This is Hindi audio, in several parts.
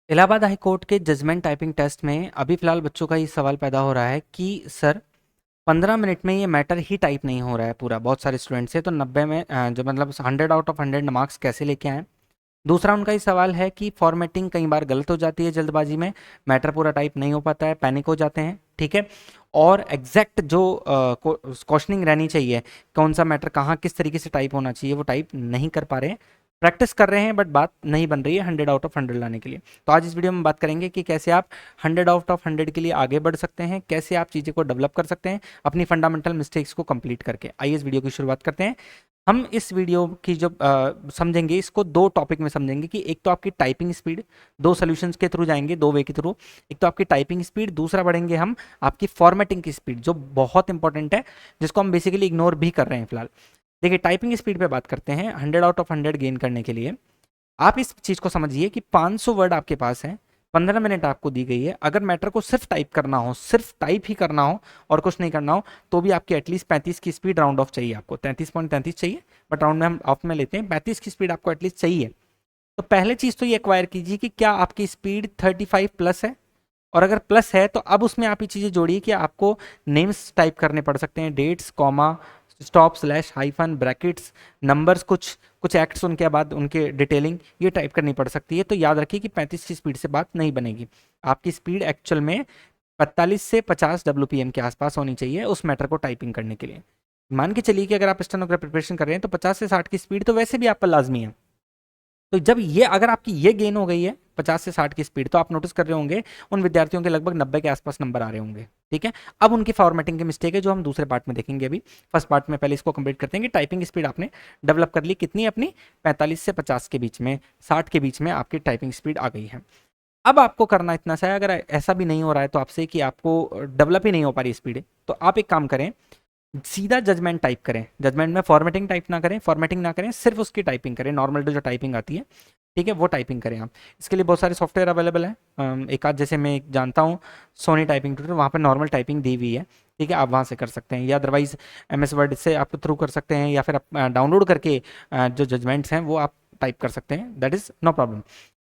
इलाहाबाद हाई कोर्ट के जजमेंट टाइपिंग टेस्ट में अभी फ़िलहाल बच्चों का ये सवाल पैदा हो रहा है कि सर 15 मिनट में ये मैटर ही टाइप नहीं हो रहा है पूरा, बहुत सारे स्टूडेंट से तो 90 में जो मतलब 100 आउट ऑफ 100 मार्क्स कैसे लेके आएँ। दूसरा उनका ये सवाल है कि फॉर्मेटिंग कई बार गलत हो जाती है जल्दबाजी में, मैटर पूरा टाइप नहीं हो पाता है, पैनिक हो जाते हैं, ठीक है। और एग्जैक्ट जो क्वेश्चनिंग रहनी चाहिए, कौन सा मैटर कहाँ किस तरीके से टाइप होना चाहिए, वो टाइप नहीं कर पा रहे हैं। प्रैक्टिस कर रहे हैं बट बात नहीं बन रही है 100 आउट ऑफ 100 लाने के लिए। तो आज इस वीडियो में बात करेंगे कि कैसे आप 100 आउट ऑफ 100 के लिए आगे बढ़ सकते हैं, कैसे आप चीज़ें को डेवलप कर सकते हैं अपनी फंडामेंटल मिस्टेक्स को कंप्लीट करके। आइए इस वीडियो की शुरुआत करते हैं। हम इस वीडियो की जो समझेंगे, इसको दो टॉपिक में समझेंगे कि एक तो आपकी टाइपिंग स्पीड, दो सॉल्यूशंस के थ्रू जाएंगे, दो वे के थ्रू। एक तो आपकी टाइपिंग स्पीड, दूसरा बढ़ेंगे हम आपकी फॉर्मेटिंग की स्पीड, जो बहुत इंपॉर्टेंट है, जिसको हम बेसिकली इग्नोर भी कर रहे हैं फिलहाल। देखिए, टाइपिंग स्पीड पे बात करते हैं। 100 आउट ऑफ 100 गेन करने के लिए आप इस चीज़ को समझिए कि 500 वर्ड आपके पास हैं, 15 मिनट आपको दी गई है। अगर मैटर को सिर्फ टाइप करना हो, सिर्फ टाइप ही करना हो और कुछ नहीं करना हो, तो भी आपकी एटलीस्ट 35 की स्पीड राउंड ऑफ चाहिए आपको। 33.33 चाहिए, बट राउंड में हम ऑफ में लेते हैं। 35 की स्पीड आपको एटलीस्ट चाहिए। तो पहले चीज़ तो ये एक्वायर कीजिए कि क्या आपकी स्पीड 35 प्लस है, और अगर प्लस है तो अब उसमें आप ये चीज़ें जोड़िए कि आपको नेम्स टाइप करने पड़ सकते हैं, dates, comma, stop, slash, hyphen, brackets, numbers, कुछ कुछ एक्ट्स, उनके बाद उनके डिटेलिंग ये टाइप करनी पड़ सकती है। तो याद रखिए कि 35 की स्पीड से बात नहीं बनेगी। आपकी स्पीड एक्चुअल में 45 से 50 WPM के आसपास होनी चाहिए उस मैटर को टाइपिंग करने के लिए। मान के चलिए कि अगर आप स्टेनोग्राफ प्रिपरेशन कर रहे हैं तो 50 से 60 की स्पीड तो वैसे भी आप पर लाजमी है। तो जब ये अगर आपकी ये गेन हो गई है 50 से 60 की स्पीड, तो आप नोटिस कर रहे होंगे उन विद्यार्थियों के लगभग 90 के आसपास नंबर आ रहे होंगे, ठीक है। अब उनकी फॉर्मेटिंग की मिस्टेक है जो हम दूसरे पार्ट में देखेंगे। अभी फर्स्ट पार्ट में पहले इसको कंप्लीट करते हैं कि टाइपिंग स्पीड आपने डेवलप कर ली कितनी अपनी, 45 से 50 के बीच में, 60 के बीच में आपकी टाइपिंग स्पीड आ गई है। अब आपको करना इतना सा है, अगर ऐसा भी नहीं हो रहा है तो आपसे कि आपको डेवलप ही नहीं हो पा रही स्पीड, तो आप एक काम करें, सीधा जजमेंट टाइप करें। जजमेंट में फॉर्मेटिंग टाइप ना करें, फॉर्मेटिंग ना करें, सिर्फ उसकी टाइपिंग करें, नॉर्मल जो टाइपिंग आती है, ठीक है, वो टाइपिंग करें आप। इसके लिए बहुत सारे सॉफ्टवेयर अवेलेबल है। एक आध जैसे मैं जानता हूँ, सोनी टाइपिंग ट्यूटर, वहाँ पर नॉर्मल टाइपिंग दी हुई है, ठीक है, आप वहाँ से कर सकते हैं, या अदरवाइज MS वर्ड से आप थ्रू कर सकते हैं, या फिर आप डाउनलोड करके जो जजमेंट्स हैं वो आप टाइप कर सकते हैं, दैट इज़ नो प्रॉब्लम।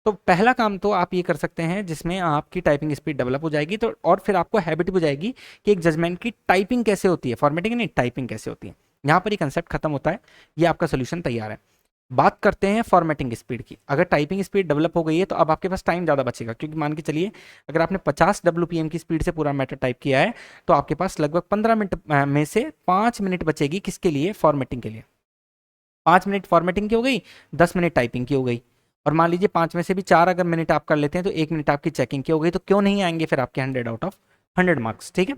तो पहला काम तो आप ये कर सकते हैं जिसमें आपकी टाइपिंग स्पीड डेवलप हो जाएगी, तो और फिर आपको हैबिट हो जाएगी कि एक जजमेंट की टाइपिंग कैसे होती है, फॉर्मेटिंग नहीं, टाइपिंग कैसे होती है। यहाँ पर ही कंसेप्ट खत्म होता है, ये आपका सोल्यूशन तैयार है। बात करते हैं फॉर्मेटिंग स्पीड की। अगर टाइपिंग स्पीड डेवलप हो गई है तो अब आपके पास टाइम ज़्यादा बचेगा, क्योंकि मान के चलिए अगर आपने 50 WPM की स्पीड से पूरा मैटर टाइप किया है, तो आपके पास लगभग 15 मिनट में से 5 मिनट बचेगी किसके लिए, फॉर्मेटिंग के लिए। 5 मिनट फॉर्मेटिंग की हो गई, 10 मिनट टाइपिंग की हो गई। और मान लीजिए 5 में से भी 4 अगर मिनट आप कर लेते हैं तो 1 मिनट आपकी चेकिंग की हो गई। तो क्यों नहीं आएंगे फिर आपके 100 आउट ऑफ 100 मार्क्स, ठीक है।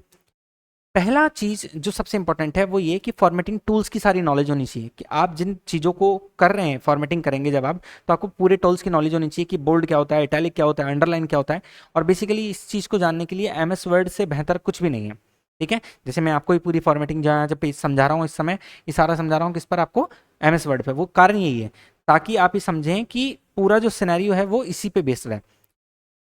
पहला चीज जो सबसे इंपॉर्टेंट है वो ये कि फॉर्मेटिंग टूल्स की सारी नॉलेज होनी चाहिए, कि आप जिन चीज़ों को कर रहे हैं, फॉर्मेटिंग करेंगे जब आप, तो आपको पूरे टूल्स की नॉलेज होनी चाहिए कि बोल्ड क्या होता है, इटैलिक क्या होता है, अंडरलाइन क्या होता है। और बेसिकली इस चीज़ को जानने के लिए MS वर्ड से बेहतर कुछ भी नहीं है, ठीक है। जैसे मैं आपको ये पूरी फॉर्मेटिंग जब पेज समझा रहा हूँ इस समय, ये सारा समझा रहा हूँ किस पर, आपको MS वर्ड पे। वो कारण यही है ताकि आप ये समझें कि पूरा जो सिनेरियो है वो इसी पे बेस्ड है।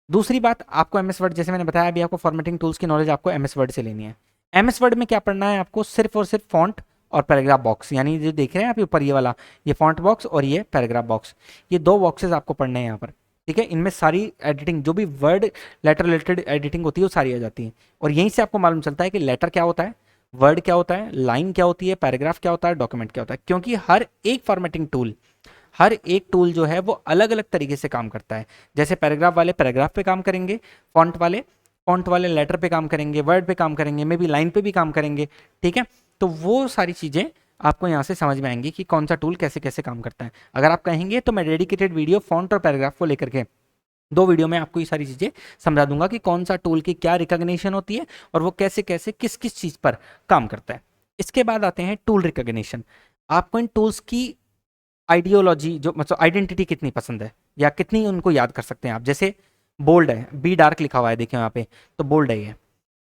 दूसरी बात, आपको MS वर्ड, जैसे मैंने बताया अभी, आपको फॉर्मेटिंग टूल्स की नॉलेज आपको MS वर्ड से लेनी है। MS वर्ड में क्या पढ़ना है आपको, सिर्फ और सिर्फ फॉन्ट और पैराग्राफ बॉक्स, यानी जो देख रहे हैं आप ऊपर ये वाला, ये फॉन्ट बॉक्स और ये पैराग्राफ बॉक्स, ये दो बॉक्सेस आपको पढ़ने हैं यहाँ पर, ठीक है। इनमें सारी एडिटिंग, जो भी वर्ड लेटर रिलेटेड एडिटिंग होती है वो सारी आ जाती है। और यहीं से आपको मालूम चलता है कि लेटर क्या होता है, वर्ड क्या होता है, लाइन क्या होती है, पैराग्राफ क्या होता है, डॉक्यूमेंट क्या होता है। क्योंकि हर एक फॉर्मेटिंग टूल, हर एक टूल जो है वो अलग अलग तरीके से काम करता है। जैसे पैराग्राफ वाले पैराग्राफ पे काम करेंगे, फॉन्ट वाले लेटर पे काम करेंगे, वर्ड पे काम करेंगे, मे बी लाइन पे भी काम करेंगे, ठीक है। तो वो सारी चीज़ें आपको यहाँ से समझ में आएंगी कि कौन सा टूल कैसे कैसे काम करता है। अगर आप कहेंगे तो मैं डेडिकेटेड वीडियो फॉन्ट और पैराग्राफ को लेकर के, दो वीडियो में आपको ये सारी चीज़ें समझा दूंगा कि कौन सा टूल की क्या रिकॉग्निशन होती है और वो कैसे कैसे किस किस चीज़ पर काम करता है। इसके बाद आते हैं टूल रिकॉग्निशन। आपको इन टूल्स की आइडियोलॉजी, जो मतलब आइडेंटिटी कितनी पसंद है या कितनी उनको याद कर सकते हैं आप। जैसे बोल्ड है, बी डार्क लिखा हुआ है, देखिए यहाँ पे, तो बोल्ड है ये।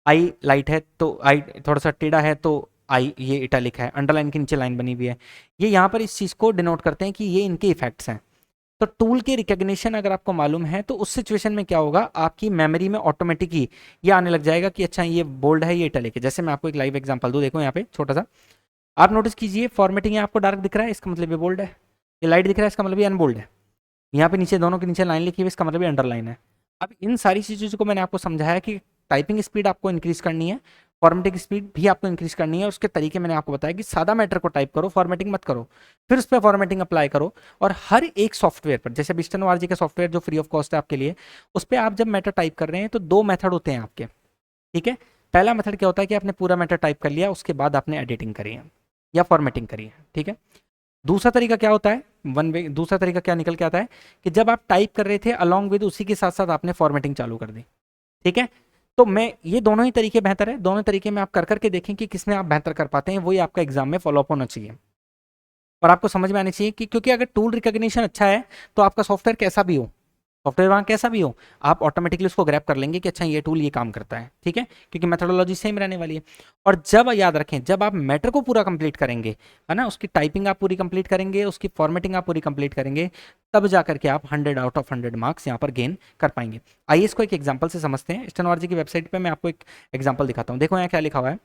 आई लाइट है तो आई थोड़ा सा टेढ़ा है तो आई ये इटैलिक है, अंडरलाइन के नीचे लाइन बनी हुई है, ये यहाँ पर इस चीज़ को डिनोट करते हैं कि ये इनके इफेक्ट्स हैं। तो टूल के रिकॉग्निशन अगर आपको मालूम है तो उस सिचुएशन में क्या होगा, आपकी मेमोरी में ऑटोमेटिक ही ये आने लग जाएगा कि अच्छा ये बोल्ड है, ये इटैलिक है। जैसे मैं आपको एक लाइव एग्जांपल दूं, देखो यहाँ पे छोटा सा, आप नोटिस कीजिए, फॉर्मेटिंग है, आपको डार्क दिख रहा है, इसका मतलब ये बोल्ड है। ये लाइट दिख रहा है, इसका मतलब ये अनबोल्ड है। यहाँ पे नीचे दोनों के नीचे लाइन लिखी हुई है, इसका मतलब ये अंडरलाइन है। अब इन सारी चीज़ों को मैंने आपको समझाया कि टाइपिंग स्पीड आपको इंक्रीज करनी है, फॉर्मेटिंग स्पीड भी आपको इंक्रीज करनी है। उसके तरीके मैंने आपको बताया कि सादा मैटर को टाइप करो, फॉर्मेटिंग मत करो, फिर उस पर फॉर्मेटिंग अप्लाई करो। और हर एक सॉफ्टवेयर पर, जैसे स्टेनो आरजी का सॉफ्टवेयर जो फ्री ऑफ कॉस्ट है आपके लिए, उस पर आप जब मैटर टाइप कर रहे हैं तो दो मेथड होते हैं आपके, ठीक है। पहला मेथड क्या होता है कि आपने पूरा मैटर टाइप कर लिया, उसके बाद आपने एडिटिंग करी है या फॉर्मेटिंग करी है, ठीक है। दूसरा तरीका क्या होता है, वन वे, दूसरा तरीका क्या निकल के आता है कि जब आप टाइप कर रहे थे अलॉन्ग विद उसी के साथ साथ आपने फॉर्मेटिंग चालू कर दी, ठीक है। तो मैं ये दोनों ही तरीके बेहतर है, दोनों तरीके में आप कर करके देखें कि किसमें आप बेहतर कर पाते हैं, वही आपका एग्जाम में फॉलोअप होना चाहिए। और आपको समझ में आनी चाहिए कि क्योंकि अगर टूल रिकॉग्निशन अच्छा है तो आपका सॉफ्टवेयर कैसा भी हो, सॉफ्टवेयर वहाँ कैसा भी हो, आप ऑटोमेटिकली उसको ग्रैब कर लेंगे कि अच्छा ये टूल ये काम करता है, ठीक है, क्योंकि मेथोडोलॉजी सेम रहने वाली है। और जब याद रखें, जब आप मैटर को पूरा कंप्लीट करेंगे, है ना, उसकी टाइपिंग आप पूरी कंप्लीट करेंगे, उसकी फॉर्मेटिंग आप पूरी कंप्लीट करेंगे, तब जाकर के आप 100 आउट ऑफ 100 मार्क्स यहाँ पर गेन कर पाएंगे। आइए इसको एक एग्जाम्पल से समझते हैं। स्टेनोलॉजी की वेबसाइट पर मैं आपको एक एग्जाम्पल दिखाता हूँ। देखो यहाँ क्या लिखा हुआ है,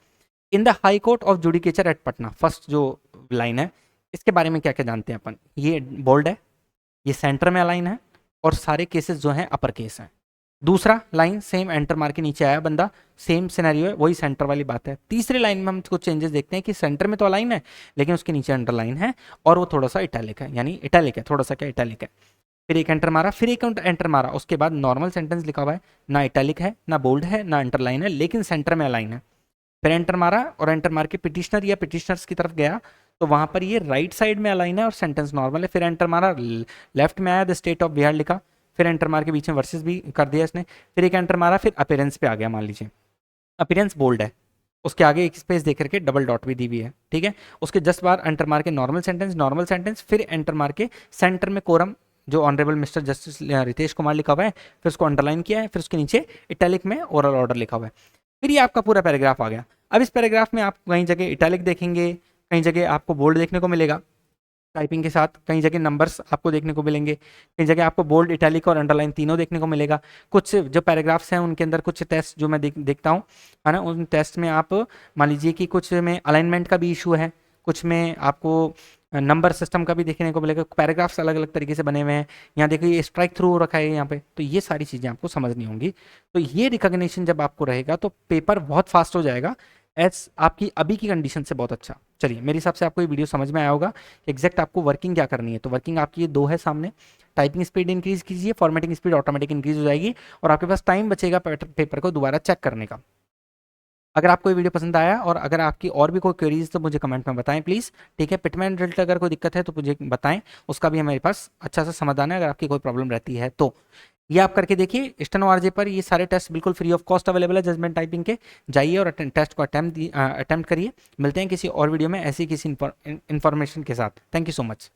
in the High Court of judicature at Patna, first जो लाइन है इसके बारे में क्या क्या जानते हैं अपन। ये बोल्ड है, ये सेंटर में अलाइन है, और सारे केसेस जो हैं अपर केस हैं। दूसरा लाइन सेम एंटर मार के नीचे आया बंदा, सेम सिनेरियो है, वही सेंटर वाली बात है। तीसरी लाइन में हम कुछ चेंजेस देखते हैं कि सेंटर में तो अलाइन है लेकिन उसके नीचे अंडरलाइन है और वो थोड़ा सा इटैलिक है, यानी इटैलिक है, थोड़ा सा क्या इटैलिक है। फिर एक एंटर मारा, फिर एक एंटर मारा, उसके बाद नॉर्मल सेंटेंस लिखा हुआ है, ना इटैलिक है ना बोल्ड है ना अंडरलाइन है, लेकिन सेंटर में अलाइन है। फिर एंटर मारा और एंटर मार के पिटिशनर या पिटिशनर्स की तरफ गया तो वहां पर ये राइट साइड में अलाइन है और सेंटेंस नॉर्मल है। फिर एंटर मारा, लेफ्ट में आया द स्टेट ऑफ बिहार लिखा, फिर एंटर मार के बीच में वर्सेस भी कर दिया इसने। फिर एक एंटर मारा, फिर अपीयरेंस पे आ गया, मान लीजिए अपीयरेंस बोल्ड है, उसके आगे एक स्पेस दे करके डबल डॉट भी दी हुई है, ठीक है। उसके जस्ट बार एंटर मार के नॉर्मल सेंटेंस, नॉर्मल सेंटेंस, फिर एंटर मार के सेंटर में कोरम जो honourable mister justice Ritesh Kumar लिखा हुआ है, फिर उसको अंडरलाइन किया है, फिर उसके नीचे इटैलिक में ओरल ऑर्डर लिखा हुआ है। फिर ये आपका पूरा पैराग्राफ आ गया। अब इस पैराग्राफ में आप कहीं जगह इटैलिक देखेंगे, कहीं जगह आपको बोल्ड देखने को मिलेगा टाइपिंग के साथ, कहीं जगह नंबर्स आपको देखने को मिलेंगे, कहीं जगह आपको बोल्ड इटैलिक और अंडरलाइन तीनों देखने को मिलेगा। कुछ जो पैराग्राफ्स हैं उनके अंदर कुछ टेस्ट जो मैं देखता हूँ, है ना, उन टेस्ट में आप मान लीजिए कि कुछ में अलाइनमेंट का भी इशू है, कुछ में आपको नंबर सिस्टम का भी देखने को मिलेगा, पैराग्राफ्स अलग अलग तरीके से बने हुए हैं। यहाँ देखिए स्ट्राइक थ्रू हो रखा है यहाँ पे, तो ये सारी चीज़ें आपको समझनी होंगी। तो ये रिकॉग्निशन जब आपको रहेगा तो पेपर बहुत फास्ट हो जाएगा एज आपकी अभी की कंडीशन से बहुत अच्छा। चलिए मेरे हिसाब से आपको ये वीडियो समझ में आया होगा एग्जैक्ट आपको वर्किंग क्या करनी है। तो वर्किंग आपकी ये दो है सामने, टाइपिंग स्पीड इंक्रीज कीजिए, फॉर्मेटिंग स्पीड ऑटोमेटिक इंक्रीज हो जाएगी और आपके पास टाइम बचेगा पेपर को दोबारा चेक करने का। अगर आपको ये वीडियो पसंद आया और अगर आपकी और भी कोई क्वेरीज तो मुझे कमेंट में बताएं प्लीज़, ठीक है। पिटमैन रिजल्ट अगर कोई दिक्कत है तो मुझे बताएं, उसका भी हमारे पास अच्छा सा समाधान है अगर आपकी कोई प्रॉब्लम रहती है तो। ये आप करके देखिए, स्टेनो आरजे पर ये सारे टेस्ट बिल्कुल फ्री ऑफ कॉस्ट अवेलेबल है जजमेंट टाइपिंग के, जाइए और टेस्ट को अटेम्प्ट करिए। मिलते हैं किसी और वीडियो में ऐसी किसी इन्फॉर्मेशन के साथ। Thank you so much.